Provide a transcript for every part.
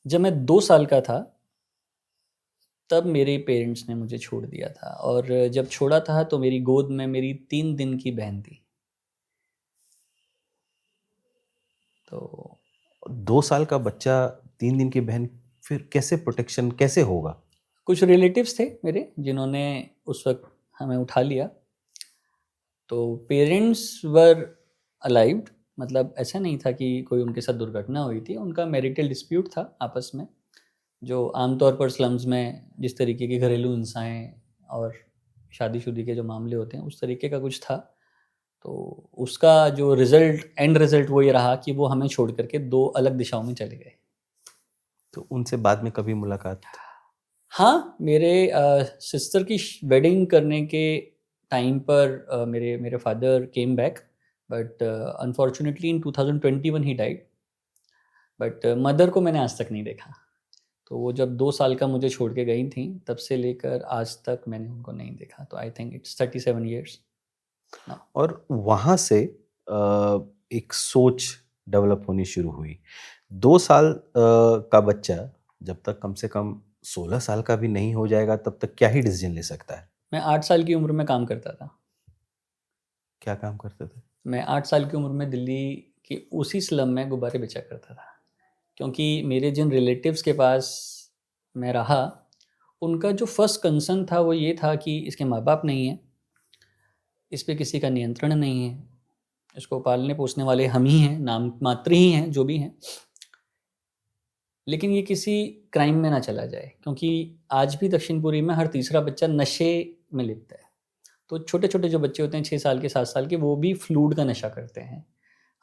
जब मैं 2 साल का था, तब मेरे पेरेंट्स ने मुझे छोड़ दिया था और जब छोड़ा था तो मेरी गोद में मेरी 3 दिन की बहन थी। तो 2 साल का बच्चा, 3 दिन की बहन, फिर कैसे प्रोटेक्शन कैसे होगा? कुछ रिलेटिव्स थे मेरे जिन्होंने उस वक़्त हमें उठा लिया। तो पेरेंट्स वर अलाइव्ड, मतलब ऐसा नहीं था कि कोई उनके साथ दुर्घटना हुई थी, उनका मैरिटल डिस्प्यूट था आपस में, जो आमतौर पर स्लम्स में जिस तरीके की घरेलू हिंसाएँ और शादी-शुदी के जो मामले होते हैं, उस तरीके का कुछ था। तो उसका जो एंड रिज़ल्ट वो ये रहा कि वो हमें छोड़ कर के 2 अलग दिशाओं में चले गए। तो उनसे बाद में कभी मुलाकात? हाँ, मेरे सिस्टर की श वेडिंग करने के टाइम पर मेरे मेरे father came back, but unfortunately in 2021 he died. But mother को मैंने आज तक नहीं देखा। तो वो जब 2 साल का मुझे छोड़ के गई थीं, तब से लेकर आज तक मैंने उनको नहीं देखा। तो I think it's 37 years now. और वहाँ से एक सोच डेवलप होनी शुरू हुई। 2 साल का बच्चा जब तक कम से कम 16 साल का भी नहीं हो जाएगा, तब तक क्या ही डिसीजन ले सकता है? मैं 8 साल की उम्र में काम करता था। क्या काम करते थे? मैं 8 साल की उम्र में दिल्ली के उसी स्लम में गुब्बारे बेचा करता था। क्योंकि मेरे जिन रिलेटिव्स के पास मैं रहा, उनका जो फर्स्ट कंसर्न था वो ये था कि इसके माँ-बाप नहीं हैं, इस पे किसी का नियंत्रण नहीं है, इसको पालने-पोसने वाले हम ही हैं, नाम मात्र ही हैं, जो भी हैं। लेकिन ये किसी क्राइम में ना चला जाए, क्योंकि आज भी दक्षिणपुरी में हर तीसरा बच्चा नशे में लिप्त है। तो छोटे-छोटे जो बच्चे होते हैं 6 साल के, 7 साल के, वो भी फ्लूइड का नशा करते हैं।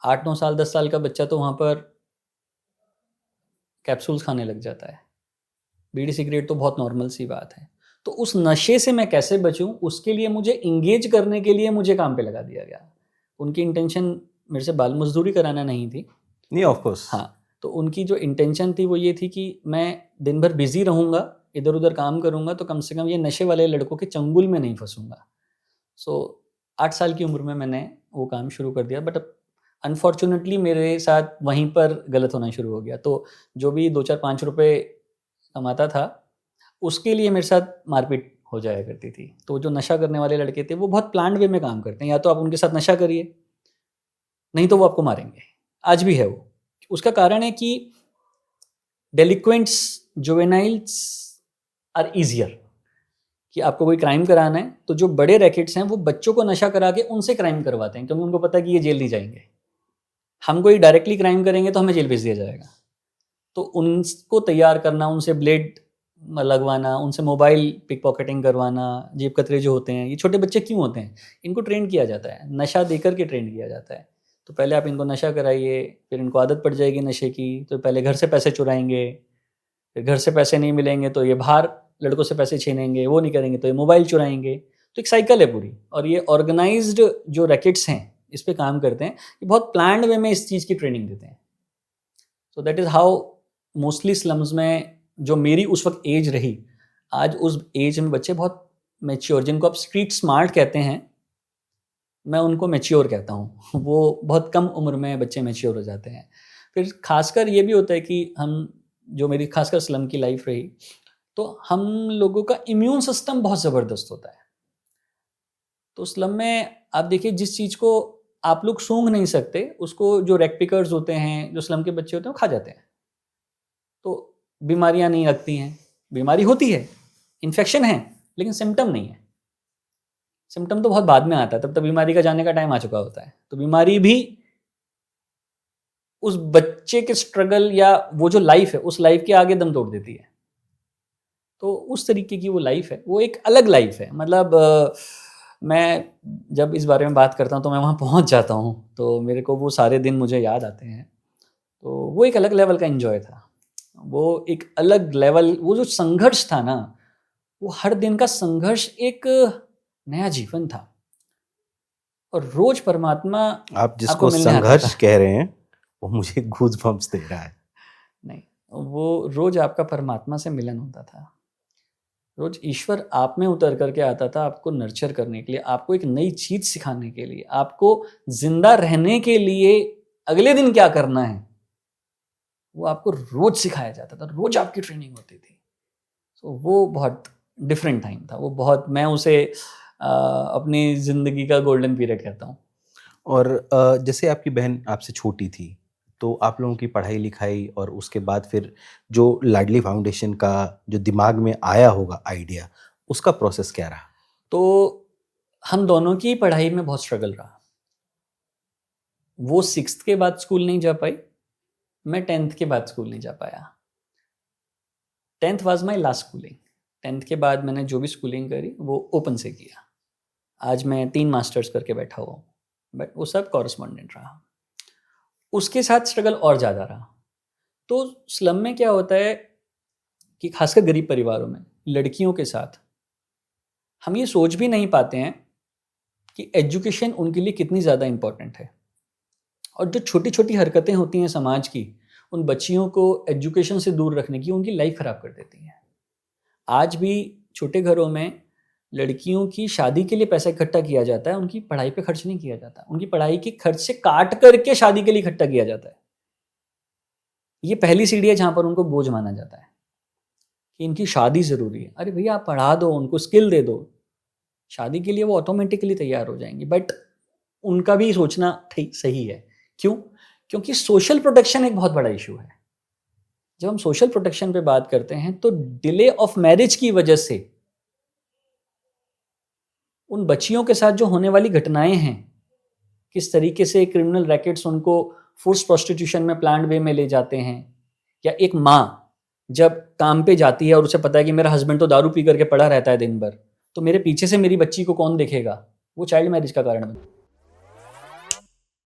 8-9 साल, 10 साल का बच्चा तो वहाँ पर कैप्सूल्स खाने लग जाता है। बीड़ी सिगरेट तो बहुत नॉर्मल सी बात है। तो उस नशे से मैं कैसे बचूँ, उसके लिए मुझे एंगेज करने के लिए मुझे काम पे लगा दिया गया। उनकी इंटेंशन मेरे से बाल मज़दूरी कराना नहीं थी। नहीं, ऑफ कोर्स। हाँ, तो उनकी जो इंटेंशन थी वो ये थी कि मैं दिन भर बिज़ी रहूँगा, इधर-उधर काम करूँगा, तो कम से कम ये नशे वाले लड़कों के चंगुल में नहीं फँसूँगा। सो 8 साल की उम्र में मैंने वो काम शुरू कर दिया, बट अनफॉर्च्यूनेटली मेरे साथ वहीं पर गलत होना शुरू हो गया। तो जो भी 2, 4, 5 रुपए कमाता था, उसके लिए मेरे साथ मारपीट हो जाया करती थी। तो जो नशा करने वाले लड़के थे, वो बहुत प्लान्ड वे में काम करते हैं, या तो आप उनके साथ नशा करिए, नहीं तो वो आपको मारेंगे। आज भी है वो। उसका कारण है कि डेलिक्वेंट्स, जुवेनाइल्स आर ईज़ियर, कि आपको कोई क्राइम कराना है, तो जो बड़े रैकेट्स हैं, वो बच्चों को नशा करा के उनसे क्राइम करवाते हैं, क्योंकि उनको पता है कि ये जेल नहीं जाएँगे। हम कोई डायरेक्टली क्राइम करेंगे तो हमें जेल भेज दिया जाएगा। तो उनको तैयार करना, उनसे ब्लेड लगवाना, उनसे मोबाइल पिक पॉकेटिंग करवाना, जेब कतरे जो होते हैं, ये छोटे बच्चे क्यों होते हैं? इनको ट्रेन किया जाता है, नशा देकर के ट्रेन किया जाता है। तो पहले आप इनको नशा कराइए, फिर इनको आदत पड़ जाएगी नशे की, तो पहले घर से पैसे चुराएँगे, फिर घर से पैसे नहीं मिलेंगे तो ये बाहर लड़कों से पैसे छीनेंगे, वो नहीं करेंगे तो ये मोबाइल चुराएँगे। तो एक साइकिल है पूरी, और ये ऑर्गेनाइज़्ड जो रैकेट्स हैं, इस पे काम करते हैं, ये बहुत प्लान्ड वे में इस चीज़ की ट्रेनिंग देते हैं। So that is how mostly slums में जो मेरी उस वक़्त एज रही, आज उस एज में बच्चे बहुत मैच्योर, जिनको आप स्ट्रीट स्मार्ट कहते हैं, मैं उनको मैच्योर कहता हूँ। वो बहुत कम उम्र में बच्चे मैच्योर हो जाते हैं। फिर ख़ासकर ये भी होता है कि हम, जो मेरी ख़ासकर स्लम की लाइफ़ रही, तो हम लोगों का इम्यून सिस्टम बहुत ज़बरदस्त होता है। तो स्लम में आप देखिए, जिस चीज़ को आप लोग सूंघ नहीं सकते, उसको जो रैग पिकर्स होते हैं, जो स्लम के बच्चे होते हैं, वो खा जाते हैं। तो बीमारियाँ नहीं लगती हैं, बीमारी होती है, इन्फेक्शन है, लेकिन सिम्पटम नहीं है। सिम्पटम तो बहुत बाद में आता है, तब तक बीमारी का जाने का टाइम आ चुका होता है। तो बीमारी भी उस बच्चे के स्ट्रगल या वो जो लाइफ़ है, उस लाइफ़ के आगे दम तोड़ देती है। तो उस तरीके की वो लाइफ़ है, वो एक अलग लाइफ़ है। मतलब मैं जब इस बारे में बात करता हूँ, तो मैं वहाँ पहुँच जाता हूँ, तो मेरे को वो सारे दिन मुझे याद आते हैं। तो वो एक अलग लेवल का एन्जॉय था। वो एक अलग लेवल, वो जो संघर्ष था ना, वो हर दिन का संघर्ष एक नया जीवन था, और रोज़ परमात्मा आप आपको जिसको मिलने आता संघर्ष था। कह रहे हैं, वो मुझे गूज़बम्प्स दे रहा है। नहीं, वो रोज़ आपका परमात्मा से मिलन होता था। रोज़ ईश्वर आप में उतर कर के आता था, आपको नर्चर करने के लिए, आपको एक नई चीज़ सिखाने के लिए, आपको ज़िंदा रहने के लिए अगले दिन क्या करना है, वो आपको रोज सिखाया जाता था, रोज आपकी ट्रेनिंग होती थी। तो वो बहुत डिफरेंट टाइम था, वो बहुत, मैं उसे अपनी ज़िंदगी का गोल्डन पीरियड कहता हूँ। और जैसे आपकी बहन आपसे छोटी थी, तो आप लोगों की पढ़ाई-लिखाई और उसके बाद फिर जो लाडली फाउंडेशन का जो दिमाग में आया होगा आइडिया, उसका प्रोसेस क्या रहा? तो हम दोनों की पढ़ाई में बहुत स्ट्रगल रहा। वो 6th के बाद स्कूल नहीं जा पाई, मैं 10th के बाद स्कूल नहीं जा पाया। 10th was my last schooling. 10th के बाद मैंने जो भी स्कूलिंग करी वो ओपन से किया। आज मैं 3 मास्टर्स करके बैठा हुआ हूँ, बट वो सब कॉरेस्पॉन्डेंट रहा। उसके साथ स्ट्रगल और ज़्यादा रहा। तो स्लम में क्या होता है कि खासकर गरीब परिवारों में लड़कियों के साथ हम ये सोच भी नहीं पाते हैं कि एजुकेशन उनके लिए कितनी ज़्यादा इम्पोर्टेंट है। और जो छोटी-छोटी हरकतें होती हैं समाज की, उन बच्चियों को एजुकेशन से दूर रखने की, उनकी लाइफ ख़राब कर देती हैं। आज भी छोटे घरों में लड़कियों की शादी के लिए पैसा इकट्ठा किया जाता है, उनकी पढ़ाई पे खर्च नहीं किया जाता। उनकी पढ़ाई के खर्च से काट करके शादी के लिए इकट्ठा किया जाता है। ये पहली सीढ़ी है जहाँ पर उनको बोझ माना जाता है कि इनकी शादी ज़रूरी है। अरे भैया, आप पढ़ा दो, उनको स्किल दे दो, शादी के लिए वो ऑटोमेटिकली तैयार हो जाएँगी। बट उनका भी सोचना ठीक सही है। क्यों? क्योंकि सोशल प्रोटेक्शन एक बहुत बड़ा इश्यू है। जब हम सोशल प्रोटेक्शन पे बात करते हैं तो डिले ऑफ मैरिज की वजह से उन बच्चियों के साथ जो होने वाली घटनाएं हैं, किस तरीके से क्रिमिनल रैकेट्स उनको फोर्स प्रोस्टिट्यूशन में प्लान्ड वे में ले जाते हैं, या एक माँ जब काम पे जाती है और उसे पता है कि मेरा हस्बैंड तो दारू पी करके पड़ा रहता है दिन भर, तो मेरे पीछे से मेरी बच्ची को कौन देखेगा, वो चाइल्ड मैरिज का कारण बनता है।